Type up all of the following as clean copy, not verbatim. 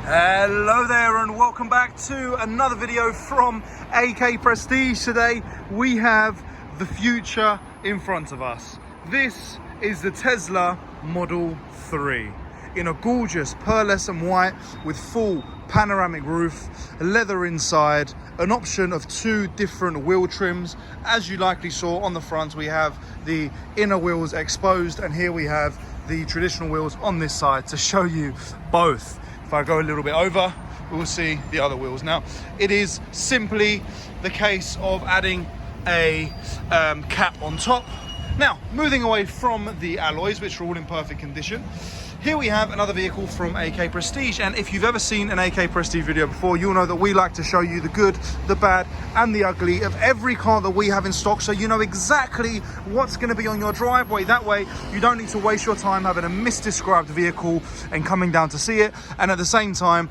Hello there and welcome back to another video from AK Prestige. Today we have the future in front of us. This is the Tesla Model 3 in a gorgeous pearlescent white with full panoramic roof, leather inside, an option of two different wheel trims. As you likely saw on the front, we have the inner wheels exposed, and here we have the traditional wheels on this side to show you both. If I go a little bit over, we'll see the other wheels. Now, it is simply the case of adding a cap on top. Now, moving away from the alloys, which are all in perfect condition, here we have another vehicle from AK Prestige. And if you've ever seen an AK Prestige video before, you'll know that we like to show you the good, the bad, and the ugly of every car that we have in stock, so you know exactly what's going to be on your driveway. That way, you don't need to waste your time having a misdescribed vehicle and coming down to see it. And at the same time,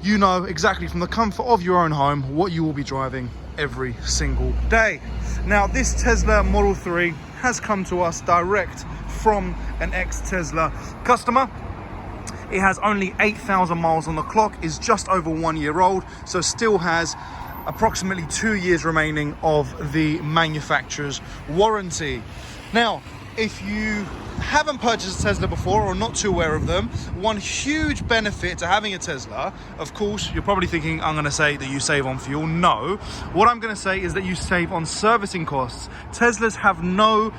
you know exactly from the comfort of your own home what you will be driving every single day. Now, this Tesla Model 3 has come to us direct from an ex-Tesla customer. It has only 8,000 miles on the clock, is just over 1 year old, so still has approximately 2 years remaining of the manufacturer's warranty. Now, if you haven't purchased a Tesla before or not too aware of them, one huge benefit to having a Tesla, of course, you're probably thinking I'm going to say that you save on fuel. No, what I'm going to say is that you save on servicing costs. Teslas have no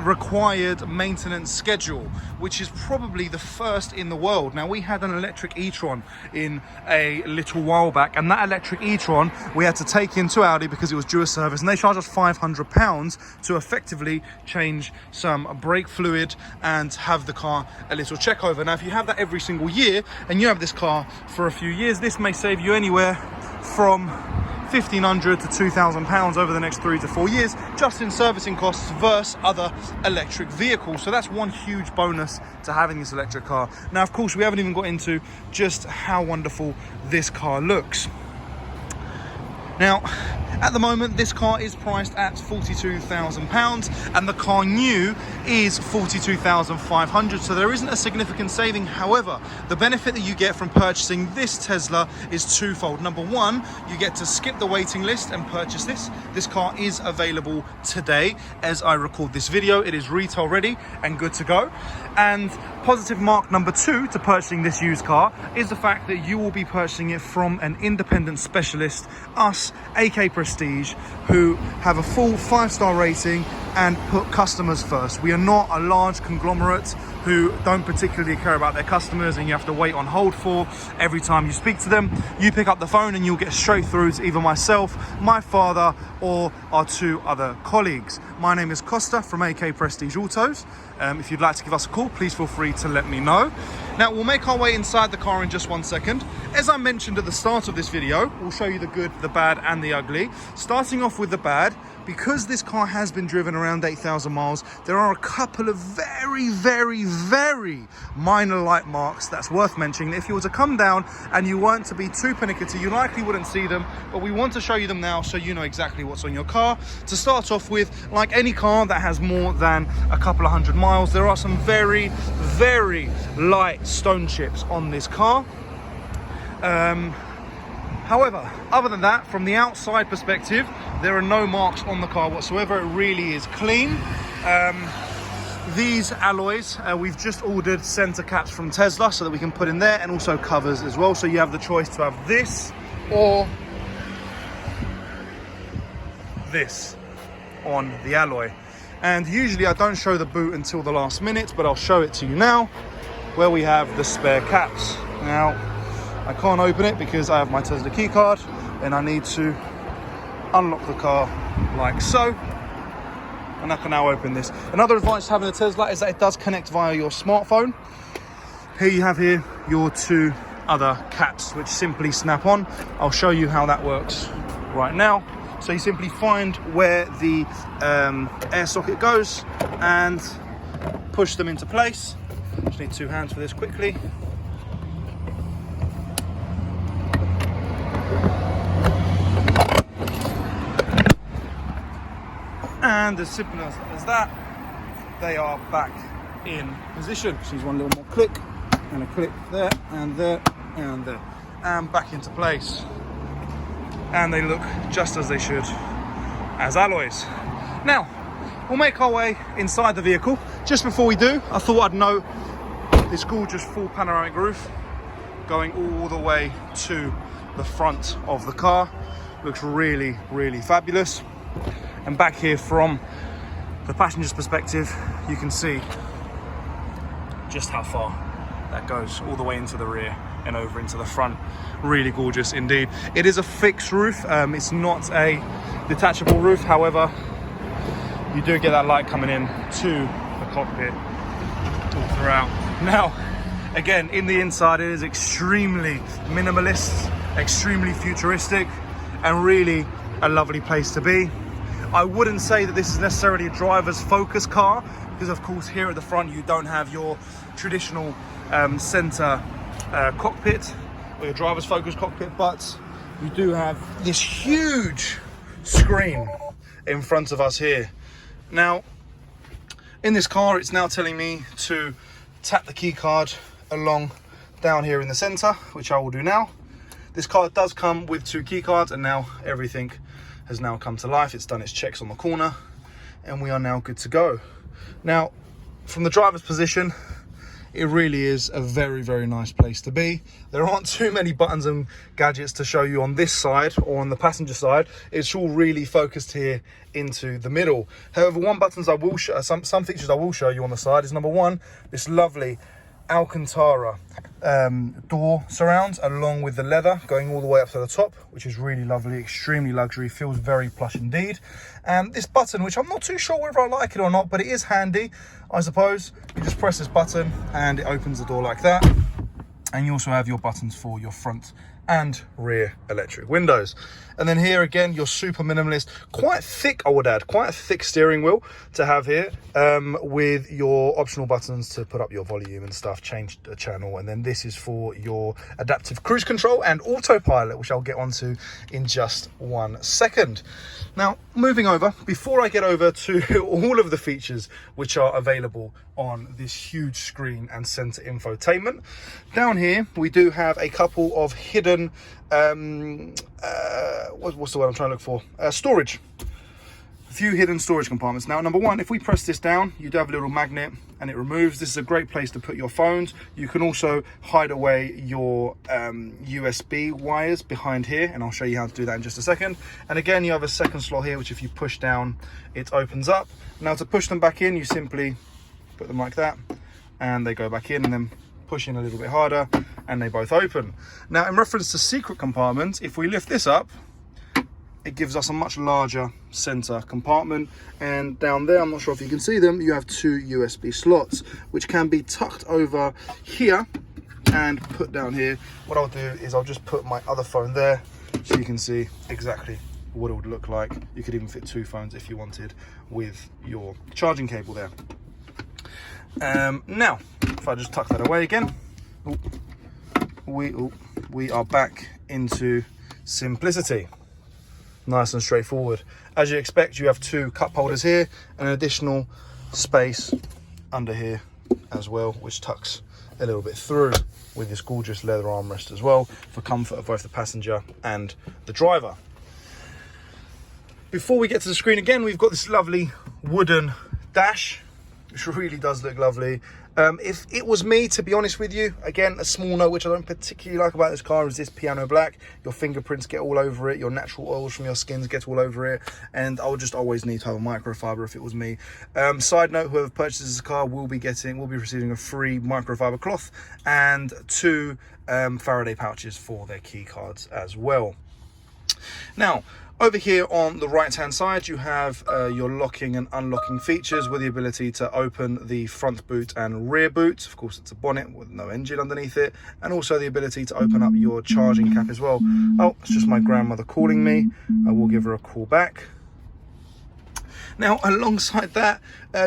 required maintenance schedule, which is probably the first in the world. Now, we had an electric e-tron in a little while back, and that electric e-tron we had to take into Audi because it was due a service, and they charged us £500 to effectively change some brake fluid and have the car a little check over. Now, if you have that every single year and you have this car for a few years, this may save you anywhere from £1,500 to £2,000 over the next 3 to 4 years just in servicing costs versus other electric vehicles. So that's one huge bonus to having this electric car. Now, of course, we haven't even got into just how wonderful this car looks. Now, at the moment, this car is priced at £42,000 and the car new is £42,500, so there isn't a significant saving. However, the benefit that you get from purchasing this Tesla is twofold. Number one, you get to skip the waiting list and purchase this. This car is available today as I record this video. It is retail ready and good to go. And positive mark number two to purchasing this used car is the fact that you will be purchasing it from an independent specialist, us, AK Prestige, who have a full 5-star rating and put customers first. We are not a large conglomerate who don't particularly care about their customers and you have to wait on hold for every time you speak to them. You pick up the phone and you'll get straight through to either myself, my father, or our two other colleagues. My name is Costa from AK Prestige Autos. If you'd like to give us a call, please feel free to let me know. Now, we'll make our way inside the car in just 1 second. As I mentioned at the start of this video, we'll show you the good, the bad, and the ugly. Starting off with the bad, because this car has been driven around 8,000 miles, there are a couple of very, very, very minor light marks that's worth mentioning. If you were to come down and you weren't to be too pernickety, you likely wouldn't see them, but we want to show you them now so you know exactly what's on your car. To start off with, like any car that has more than a couple of hundred miles, there are some very, very light stone chips on this car. However, other than that, from the outside perspective, there are no marks on the car whatsoever. It really is clean. These alloys, we've just ordered center caps from Tesla so that we can put in there, and also covers as well. So you have the choice to have this or this on the alloy. And usually I don't show the boot until the last minute, but I'll show it to you now, where we have the spare caps. Now, I can't open it because I have my Tesla key card and I need to unlock the car like so, and I can now open this. Another advantage to having a Tesla is that it does connect via your smartphone. Here you have your two other caps which simply snap on. I'll show you how that works right now. So you simply find where the air socket goes and push them into place. Just need 2 hands for this quickly. And as simple as that, they are back in position. Just use one little more click and a click there and there and there, and back into place. And they look just as they should as alloys. Now, we'll make our way inside the vehicle. Just before we do, I thought I'd note this gorgeous full panoramic roof going all the way to the front of the car. Looks really, really fabulous. And back here from the passenger's perspective, you can see just how far that goes all the way into the rear and over into the front. Really gorgeous indeed. It is a fixed roof. It's not a detachable roof. However, you do get that light coming in to the cockpit all throughout. Now, again, in the inside, it is extremely minimalist, extremely futuristic, and really a lovely place to be. I wouldn't say that this is necessarily a driver's focus car, because of course here at the front you don't have your traditional center cockpit or your driver's focus cockpit, but you do have this huge screen in front of us here. Now, in this car, it's now telling me to tap the key card along down here in the center, which I will do now. This car does come with 2 key cards, and now everything has now come to life. It's done its checks on the corner, and we are now good to go. Now, from the driver's position, it really is a very, very nice place to be. There aren't too many buttons and gadgets to show you on this side or on the passenger side. It's all really focused here into the middle. However, some features I will show you on the side is, number one, this lovely Alcantara door surrounds, along with the leather going all the way up to the top, which is really lovely, extremely luxury, feels very plush indeed. And this button, which I'm not too sure whether I like it or not, but it is handy, I suppose. You just press this button and it opens the door like that. And you also have your buttons for your front and rear electric windows. And then here again, you're super minimalist, quite thick, I would add, quite a thick steering wheel to have here, with your optional buttons to put up your volume and stuff, change the channel. And then this is for your adaptive cruise control and autopilot, which I'll get onto in just 1 second. Now, moving over, before I get over to all of the features which are available on this huge screen and center infotainment, down here we do have a couple of hidden what's the word I'm trying to look for? Storage. A few hidden storage compartments. Now, number one, if we press this down, you do have a little magnet and it removes. This is a great place to put your phones. You can also hide away your USB wires behind here, and I'll show you how to do that in just a second. And again, you have a second slot here, which if you push down, it opens up. Now, to push them back in, you simply put them like that and they go back in, and then push in a little bit harder and they both open. Now, in reference to secret compartments, if we lift this up, it gives us a much larger center compartment, and down there, I'm not sure if you can see them, you have 2 USB slots which can be tucked over here and put down here. What I'll do is I'll just put my other phone there so you can see exactly what it would look like. You could even fit 2 phones if you wanted with your charging cable there. Now, if I just tuck that away again, we are back into simplicity. Nice and straightforward. As you expect, you have 2 cup holders here and an additional space under here as well, which tucks a little bit through, with this gorgeous leather armrest as well for comfort of both the passenger and the driver. Before we get to the screen again, we've got this lovely wooden dash, which really does look lovely. If it was me, to be honest with you, again, a small note which I don't particularly like about this car is this piano black. Your fingerprints get all over it, your natural oils from your skins get all over it, and I would just always need to have a microfiber if it was me. Side note, whoever purchases this car will be receiving a free microfiber cloth and 2 Faraday pouches for their key cards as well. Now, over here on the right hand side, you have your locking and unlocking features with the ability to open the front boot and rear boot. Of course, it's a bonnet with no engine underneath it, and also the ability to open up your charging cap as well. Oh, it's just my grandmother calling me. I will give her a call back. Now, alongside that,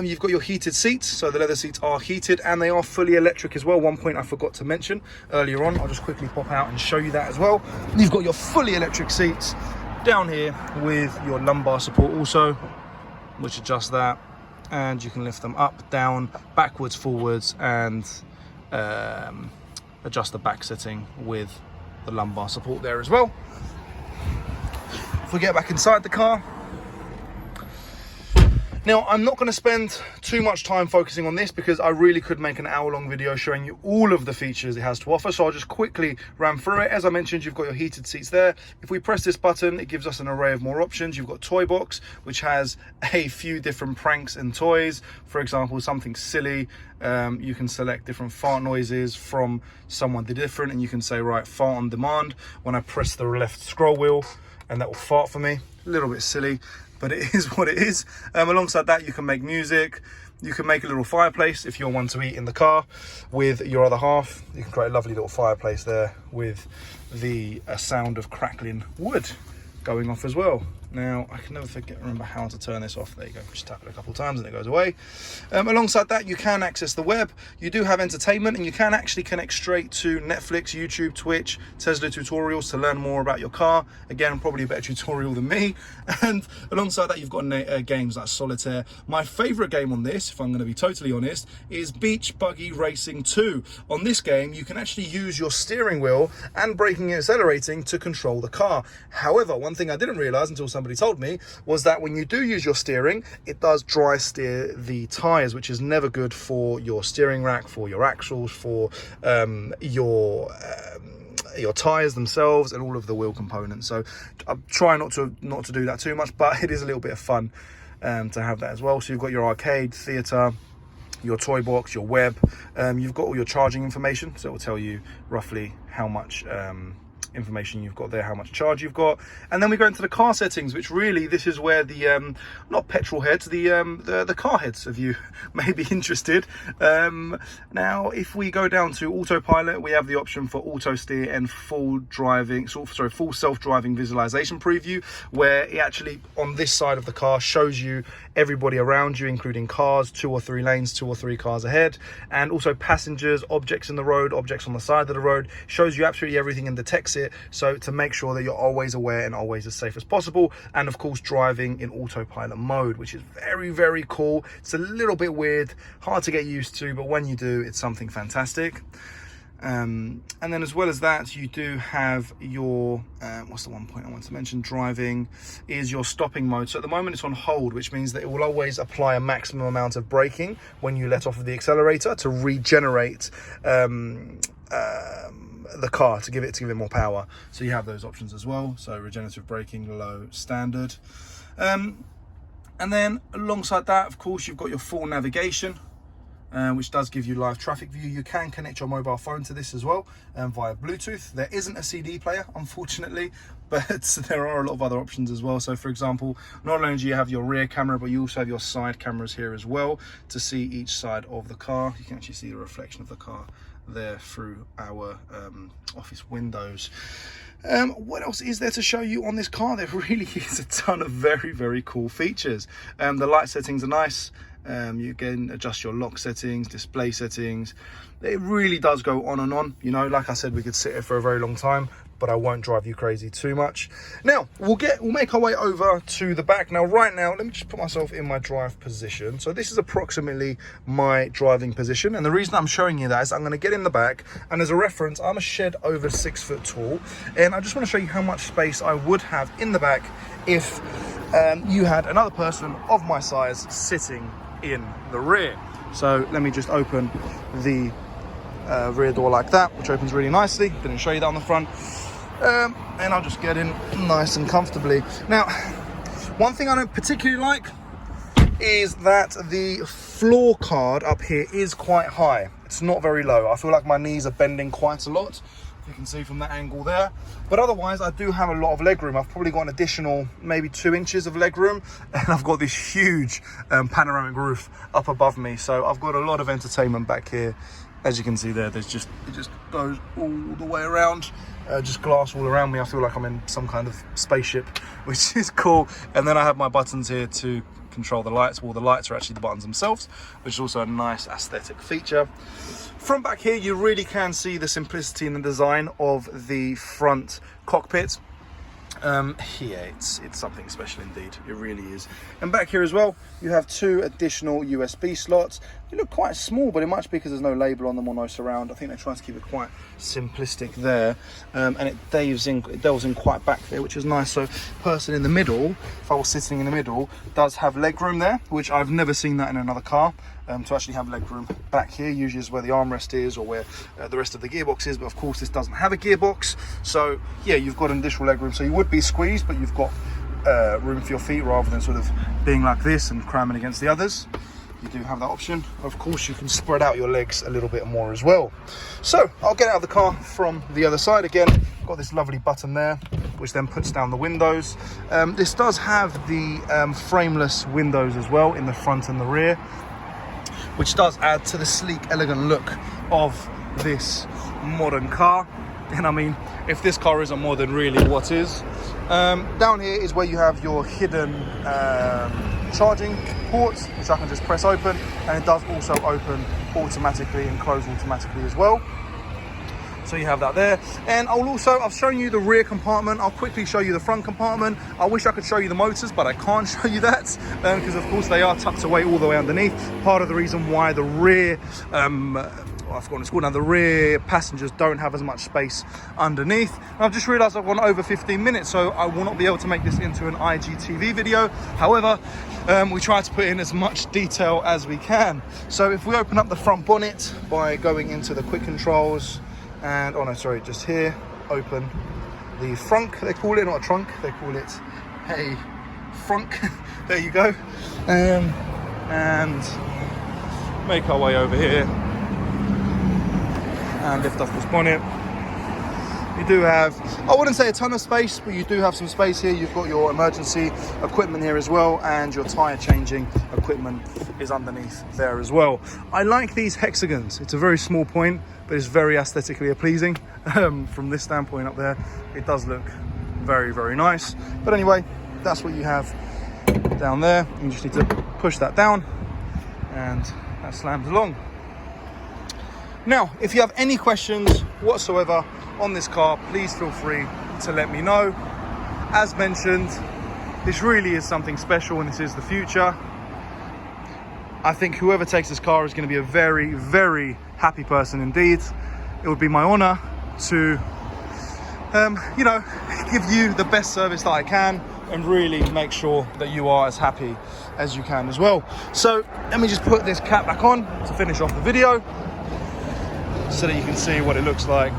you've got your heated seats. So the leather seats are heated and they are fully electric as well. One point I forgot to mention earlier on, I'll just quickly pop out and show you that as well. You've got your fully electric seats down here with your lumbar support also, which adjusts that, and you can lift them up, down, backwards, forwards, and adjust the back setting with the lumbar support there as well. If we get back inside the car, now, I'm not going to spend too much time focusing on this because I really could make an hour-long video showing you all of the features it has to offer. So I'll just quickly ran through it. As I mentioned, you've got your heated seats there. If we press this button, it gives us an array of more options. You've got Toy Box, which has a few different pranks and toys. For example, something silly. You can select different fart noises from someone different, and you can say, right, fart on demand when I press the left scroll wheel, and that will fart for me. A little bit silly, but it is what it is. Alongside that, you can make music. You can make a little fireplace if you want to eat in the car with your other half. You can create a lovely little fireplace there with the sound of crackling wood going off as well. Now, I can never remember how to turn this off. There you go, just tap it a couple of times and it goes away. Alongside that, you can access the web. You do have entertainment, and you can actually connect straight to Netflix, YouTube, Twitch, Tesla tutorials to learn more about your car. Again, probably a better tutorial than me. And alongside that, you've got games like Solitaire. My favorite game on this, if I'm going to be totally honest, is Beach Buggy Racing 2. On this game, you can actually use your steering wheel and braking and accelerating to control the car. However, one thing I didn't realize until somebody told me was that when you do use your steering, it does dry steer the tires, which is never good for your steering rack, for your axles, for your tires themselves, and all of the wheel components. So I'm trying not to do that too much, but it is a little bit of fun to have that as well. So you've got your arcade, theater, your toy box, your web. You've got all your charging information, so it will tell you roughly how much information you've got there, how much charge you've got. And then we go into the car settings, which really, this is where the not petrol heads, the car heads of you may be interested. Now, if we go down to autopilot, we have the option for auto steer and full self-driving visualization preview, where it actually on this side of the car shows you everybody around you, including cars, 2 or 3 lanes, 2 or 3 cars ahead, and also passengers, objects in the road, objects on the side of the road. Shows you absolutely everything and detects it, so to make sure that you're always aware and always as safe as possible. And of course, driving in autopilot mode, which is very, very cool. It's a little bit weird, hard to get used to, but when you do, it's something fantastic. And then as well as that, you do have your what's the one point I want to mention? Driving is your stopping mode. So at the moment it's on hold, which means that it will always apply a maximum amount of braking when you let off of the accelerator to regenerate the car, to give it more power. So you have those options as well. So regenerative braking, low, standard. And then alongside that, of course, you've got your full navigation, which does give you live traffic view. You can connect your mobile phone to this as well via Bluetooth. There isn't a CD player, unfortunately, but there are a lot of other options as well. So for example, not only do you have your rear camera, but you also have your side cameras here as well to see each side of the car. You can actually see the reflection of the car there through our office windows. What else is there to show you on this car? There really is a ton of very, very cool features. The light settings are nice. You can adjust your lock settings, display settings. It really does go on and on. You know, like I said, we could sit here for a very long time, but I won't drive you crazy too much. Now, we'll make our way over to the back. Now, right now, let me just put myself in my drive position. So this is approximately my driving position. And the reason I'm showing you that is I'm gonna get in the back, and as a reference, I'm a shed over 6 foot tall. And I just wanna show you how much space I would have in the back if you had another person of my size sitting in the rear. So let me just open the rear door like that, which opens really nicely. Didn't show you that on the front. And I'll just get in nice and comfortably. Now, one thing I don't particularly like is that the floor card up here is quite high. It's not very low. I feel like my knees are bending quite a lot, if you can see from that angle there. But otherwise, I do have a lot of leg room. I've probably got an additional maybe 2 inches of leg room, and I've got this huge panoramic roof up above me. So I've got a lot of entertainment back here. As you can see there, it just goes all the way around, just glass all around me. I feel like I'm in some kind of spaceship, which is cool. And then I have my buttons here to control the lights. Well, the lights are actually the buttons themselves, which is also a nice aesthetic feature. From back here, you really can see the simplicity in the design of the front cockpit. Yeah, it's something special indeed. It really is. And back here as well, you have 2 additional USB slots They look quite small, but it might be because there's no label on them or no surround. I think they're trying to keep it quite simplistic there. And it delves in quite back there, which is nice. So person in the middle, if I was sitting in the middle, does have leg room there, which I've never seen that in another car. To actually have leg room back here, usually is where the armrest is or where the rest of the gearbox is. But of course, this doesn't have a gearbox. So yeah, you've got an additional leg room. So you would be squeezed, but you've got room for your feet rather than sort of being like this and cramming against the others. You do have that option. Of course, you can spread out your legs a little bit more as well. So I'll get out of the car from the other side again. Got this lovely button there, which then puts down the windows. This does have the frameless windows as well in the front and the rear, which does add to the sleek, elegant look of this modern car. And I mean, if this car isn't more than really what is. Down here is where you have your hidden charging ports, which I can just press open, and it does also open automatically and close automatically as well. So you have that there. And I've shown you the rear compartment. I'll quickly show you the front compartment. I wish I could show you the motors, but I can't show you that because of course they are tucked away all the way underneath. Part of the reason why the rear I've forgotten it's called now, the rear passengers don't have as much space underneath. And I've just realized I've gone over 15 minutes, so I will not be able to make this into an IGTV video. However, we try to put in as much detail as we can. So if we open up the front bonnet by going into the quick controls and, oh no, sorry, just here, open the frunk, they call it, not a trunk, they call it a frunk. There you go. And make our way over here and lift off this bonnet. You do have, I wouldn't say a ton of space, but you do have some space here. You've got your emergency equipment here as well, and your tyre changing equipment is underneath there as well. I like these hexagons. It's a very small point, but it's very aesthetically pleasing. From this standpoint up there, it does look very, very nice. But anyway, that's what you have down there. You just need to push that down and that slams along. Now, if you have any questions whatsoever on this car, please feel free to let me know. As mentioned, this really is something special and this is the future. I think whoever takes this car is going to be a very, very happy person indeed. It would be my honor to, give you the best service that I can and really make sure that you are as happy as you can as well. So let me just put this cap back on to finish off the video, so that you can see what it looks like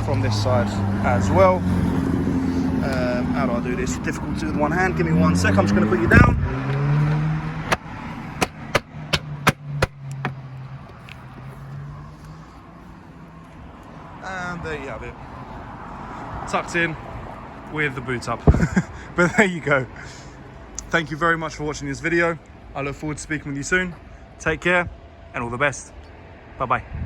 from this side as well. How do I do this? Difficult to do with one hand. Give me 1 sec. I'm just going to put you down. And there you have it. Tucked in with the boot up. But there you go. Thank you very much for watching this video. I look forward to speaking with you soon. Take care and all the best. Bye-bye.